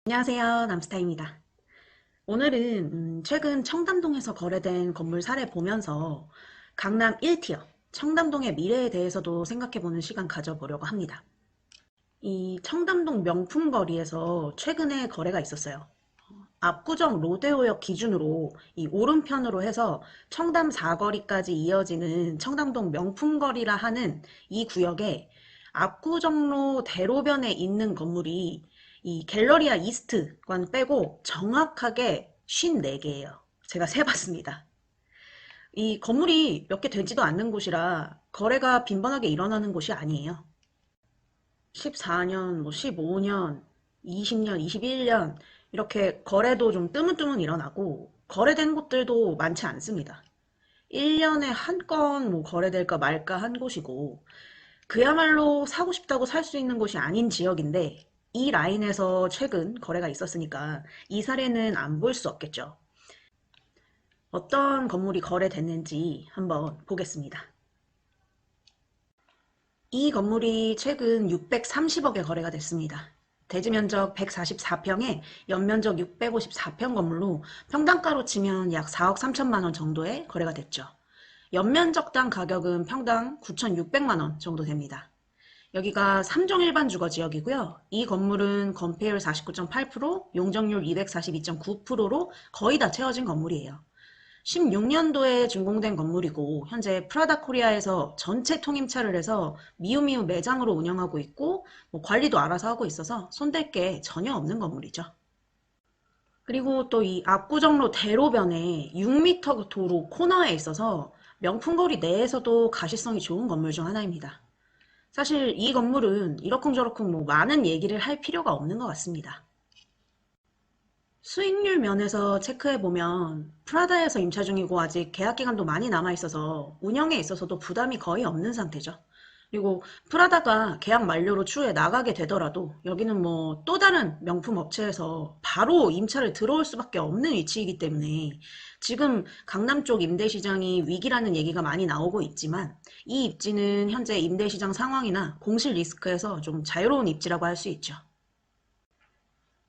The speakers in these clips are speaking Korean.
안녕하세요. 남스타입니다. 오늘은 최근 청담동에서 거래된 건물 사례 보면서 강남 1티어, 청담동의 미래에 대해서도 생각해보는 시간 가져보려고 합니다. 이 청담동 명품거리에서 최근에 거래가 있었어요. 압구정 로데오역 기준으로 이 오른편으로 해서 청담 사거리까지 이어지는 청담동 명품거리라 하는 이 구역에 압구정로 대로변에 있는 건물이 이 갤러리아 이스트관 빼고 정확하게 54개예요. 제가 세봤습니다. 이 건물이 몇 개 되지도 않는 곳이라 거래가 빈번하게 일어나는 곳이 아니에요. 14년, 15년, 20년, 21년 이렇게 거래도 좀 뜨문뜨문 일어나고 거래된 곳들도 많지 않습니다. 1년에 한 건 거래될까 말까 한 곳이고 그야말로 사고 싶다고 살 수 있는 곳이 아닌 지역인데 이 라인에서 최근 거래가 있었으니까 이 사례는 안 볼 수 없겠죠. 어떤 건물이 거래됐는지 한번 보겠습니다. 이 건물이 최근 630억에 거래가 됐습니다. 대지 면적 144평에 연면적 654평 건물로 평당가로 치면 약 4억 3천만 원 정도에 거래가 됐죠. 연면적당 가격은 평당 9,600만 원 정도 됩니다. 여기가 3종 일반 주거 지역이고요. 이 건물은 건폐율 49.8%, 용적률 242.9%로 거의 다 채워진 건물이에요. 16년도에 준공된 건물이고 현재 프라다 코리아에서 전체 통임차를 해서 미우미우 매장으로 운영하고 있고 관리도 알아서 하고 있어서 손댈 게 전혀 없는 건물이죠. 그리고 또 이 압구정로 대로변에 6m 도로 코너에 있어서 명품거리 내에서도 가시성이 좋은 건물 중 하나입니다. 사실 이 건물은 이러쿵저러쿵 많은 얘기를 할 필요가 없는 것 같습니다. 수익률 면에서 체크해보면 프라다에서 임차 중이고 아직 계약 기간도 많이 남아있어서 운영에 있어서도 부담이 거의 없는 상태죠. 그리고 프라다가 계약 만료로 추후에 나가게 되더라도 여기는 또 다른 명품 업체에서 바로 임차를 들어올 수밖에 없는 위치이기 때문에 지금 강남 쪽 임대시장이 위기라는 얘기가 많이 나오고 있지만 이 입지는 현재 임대시장 상황이나 공실 리스크에서 좀 자유로운 입지라고 할 수 있죠.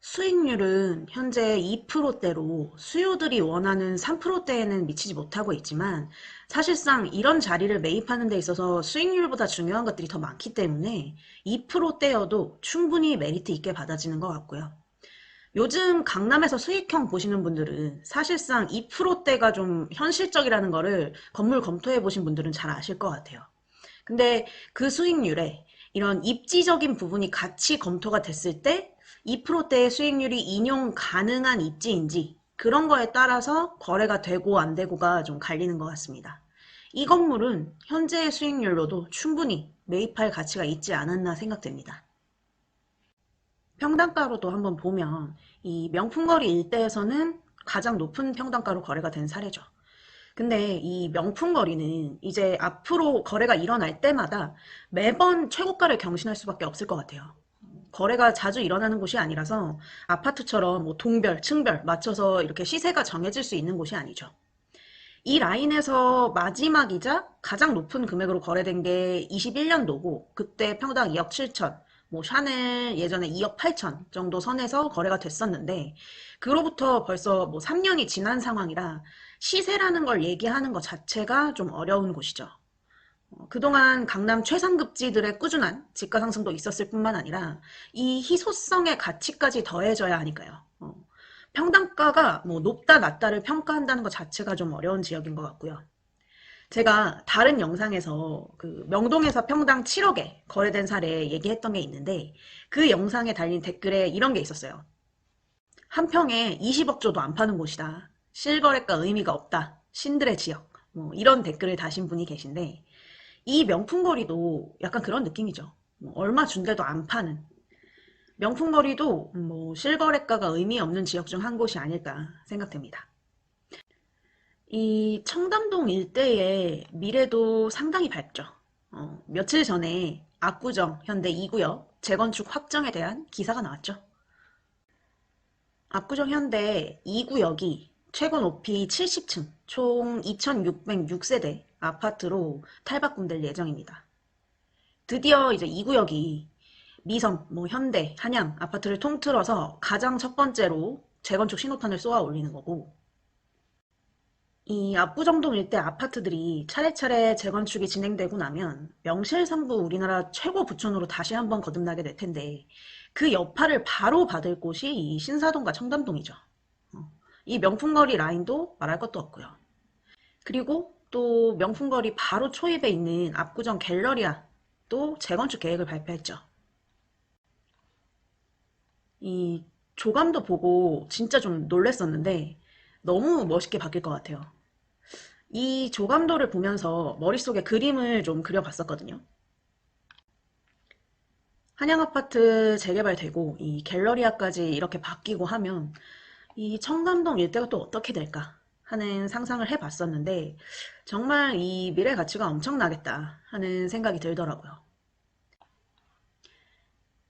수익률은 현재 2%대로 수요들이 원하는 3%대에는 미치지 못하고 있지만 사실상 이런 자리를 매입하는 데 있어서 수익률보다 중요한 것들이 더 많기 때문에 2%대여도 충분히 메리트 있게 받아지는 것 같고요. 요즘 강남에서 수익형 보시는 분들은 사실상 2%대가 좀 현실적이라는 거를 건물 검토해 보신 분들은 잘 아실 것 같아요. 근데 그 수익률에 이런 입지적인 부분이 같이 검토가 됐을 때 2%대의 수익률이 인용 가능한 입지인지 그런 거에 따라서 거래가 되고 안 되고가 좀 갈리는 것 같습니다. 이 건물은 현재의 수익률로도 충분히 매입할 가치가 있지 않았나 생각됩니다. 평당가로도 한번 보면 이 명품거리 일대에서는 가장 높은 평당가로 거래가 된 사례죠. 근데 이 명품거리는 이제 앞으로 거래가 일어날 때마다 매번 최고가를 경신할 수밖에 없을 것 같아요. 거래가 자주 일어나는 곳이 아니라서 아파트처럼 동별, 층별 맞춰서 이렇게 시세가 정해질 수 있는 곳이 아니죠. 이 라인에서 마지막이자 가장 높은 금액으로 거래된 게 21년도고 그때 평당 2억 7천, 샤넬 예전에 2억 8천 정도 선에서 거래가 됐었는데 그로부터 벌써 3년이 지난 상황이라 시세라는 걸 얘기하는 것 자체가 좀 어려운 곳이죠. 그동안 강남 최상급지들의 꾸준한 집가 상승도 있었을 뿐만 아니라 이 희소성의 가치까지 더해져야 하니까요. 평당가가 높다 낮다를 평가한다는 것 자체가 좀 어려운 지역인 것 같고요. 제가 다른 영상에서 그 명동에서 평당 7억에 거래된 사례 얘기했던 게 있는데 그 영상에 달린 댓글에 이런 게 있었어요. 한 평에 20억 줘도 안 파는 곳이다. 실거래가 의미가 없다. 신들의 지역. 이런 댓글을 다신 분이 계신데 이 명품거리도 약간 그런 느낌이죠. 얼마 준대도 안 파는. 명품거리도 실거래가가 의미 없는 지역 중 한 곳이 아닐까 생각됩니다. 이 청담동 일대의 미래도 상당히 밝죠. 며칠 전에 압구정 현대 2구역 재건축 확정에 대한 기사가 나왔죠. 압구정 현대 2구역이 최고 높이 70층, 총 2,606세대 아파트로 탈바꿈될 예정입니다. 드디어 이제 2구역이 미성, 뭐 현대, 한양 아파트를 통틀어서 가장 첫 번째로 재건축 신호탄을 쏘아 올리는 거고, 이 압구정동 일대 아파트들이 차례차례 재건축이 진행되고 나면 명실상부 우리나라 최고 부촌으로 다시 한번 거듭나게 될 텐데, 그 여파를 바로 받을 곳이 이 신사동과 청담동이죠. 이 명품거리 라인도 말할 것도 없고요. 그리고 또 명품거리 바로 초입에 있는 압구정 갤러리아 또 재건축 계획을 발표했죠. 이 조감도 보고 진짜 좀 놀랬었는데 너무 멋있게 바뀔 것 같아요. 이 조감도를 보면서 머릿속에 그림을 좀 그려봤었거든요. 한양 아파트 재개발되고 이 갤러리아까지 이렇게 바뀌고 하면 이 청담동 일대가 또 어떻게 될까 하는 상상을 해봤었는데 정말 이 미래 가치가 엄청나겠다 하는 생각이 들더라고요.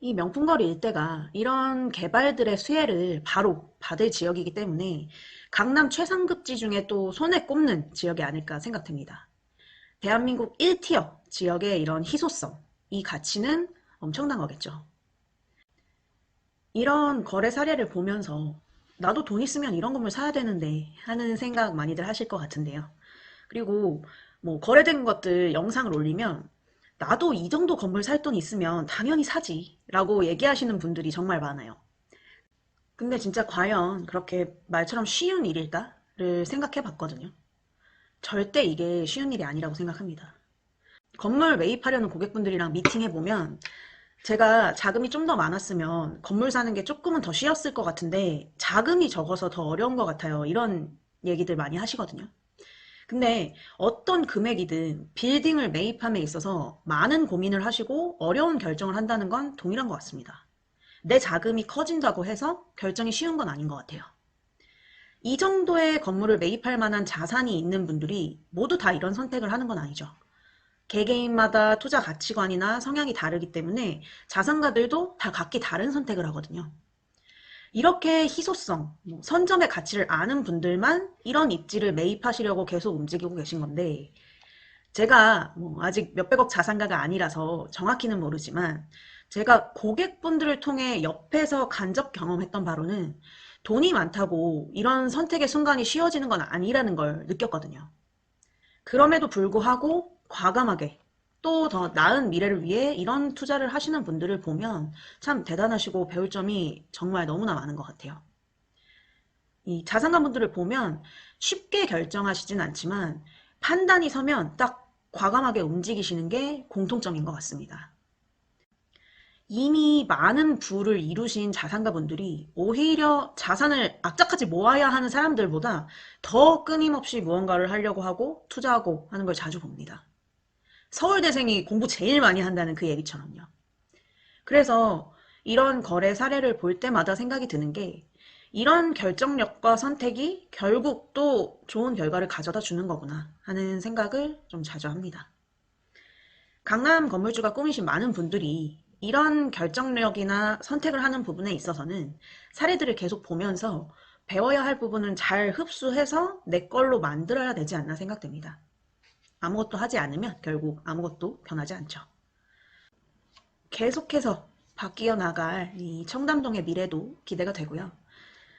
이 명품거리 일대가 이런 개발들의 수혜를 바로 받을 지역이기 때문에 강남 최상급지 중에 또 손에 꼽는 지역이 아닐까 생각됩니다. 대한민국 1티어 지역의 이런 희소성, 이 가치는 엄청난 거겠죠. 이런 거래 사례를 보면서 나도 돈 있으면 이런 건물 사야 되는데 하는 생각 많이들 하실 것 같은데요. 그리고 뭐 거래된 것들 영상을 올리면 나도 이 정도 건물 살 돈 있으면 당연히 사지 라고 얘기하시는 분들이 정말 많아요. 근데 진짜 과연 그렇게 말처럼 쉬운 일일까를 생각해 봤거든요. 절대 이게 쉬운 일이 아니라고 생각합니다. 건물 매입하려는 고객분들이랑 미팅해 보면 제가 자금이 좀 더 많았으면 건물 사는 게 조금은 더 쉬웠을 것 같은데 자금이 적어서 더 어려운 것 같아요. 이런 얘기들 많이 하시거든요. 근데 어떤 금액이든 빌딩을 매입함에 있어서 많은 고민을 하시고 어려운 결정을 한다는 건 동일한 것 같습니다. 내 자금이 커진다고 해서 결정이 쉬운 건 아닌 것 같아요. 이 정도의 건물을 매입할 만한 자산이 있는 분들이 모두 다 이런 선택을 하는 건 아니죠. 개개인마다 투자 가치관이나 성향이 다르기 때문에 자산가들도 다 각기 다른 선택을 하거든요. 이렇게 희소성, 선점의 가치를 아는 분들만 이런 입지를 매입하시려고 계속 움직이고 계신 건데, 제가 뭐 아직 몇백억 자산가가 아니라서 정확히는 모르지만 제가 고객분들을 통해 옆에서 간접 경험했던 바로는 돈이 많다고 이런 선택의 순간이 쉬워지는 건 아니라는 걸 느꼈거든요. 그럼에도 불구하고 과감하게 또 더 나은 미래를 위해 이런 투자를 하시는 분들을 보면 참 대단하시고 배울 점이 정말 너무나 많은 것 같아요. 이 자산가분들을 보면 쉽게 결정하시진 않지만 판단이 서면 딱 과감하게 움직이시는 게 공통점인 것 같습니다. 이미 많은 부를 이루신 자산가분들이 오히려 자산을 악착같이 모아야 하는 사람들보다 더 끊임없이 무언가를 하려고 하고 투자하고 하는 걸 자주 봅니다. 서울대생이 공부 제일 많이 한다는 그 얘기처럼요. 그래서 이런 거래 사례를 볼 때마다 생각이 드는 게 이런 결정력과 선택이 결국 또 좋은 결과를 가져다 주는 거구나 하는 생각을 좀 자주 합니다. 강남 건물주가 꾸미신 많은 분들이 이런 결정력이나 선택을 하는 부분에 있어서는 사례들을 계속 보면서 배워야 할 부분은 잘 흡수해서 내 걸로 만들어야 되지 않나 생각됩니다. 아무것도 하지 않으면 결국 아무것도 변하지 않죠. 계속해서 바뀌어 나갈 이 청담동의 미래도 기대가 되고요.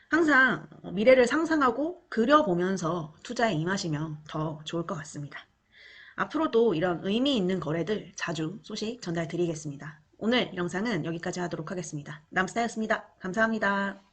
항상 미래를 상상하고 그려보면서 투자에 임하시면 더 좋을 것 같습니다. 앞으로도 이런 의미 있는 거래들 자주 소식 전달 드리겠습니다. 오늘 영상은 여기까지 하도록 하겠습니다. 남스타였습니다. 감사합니다.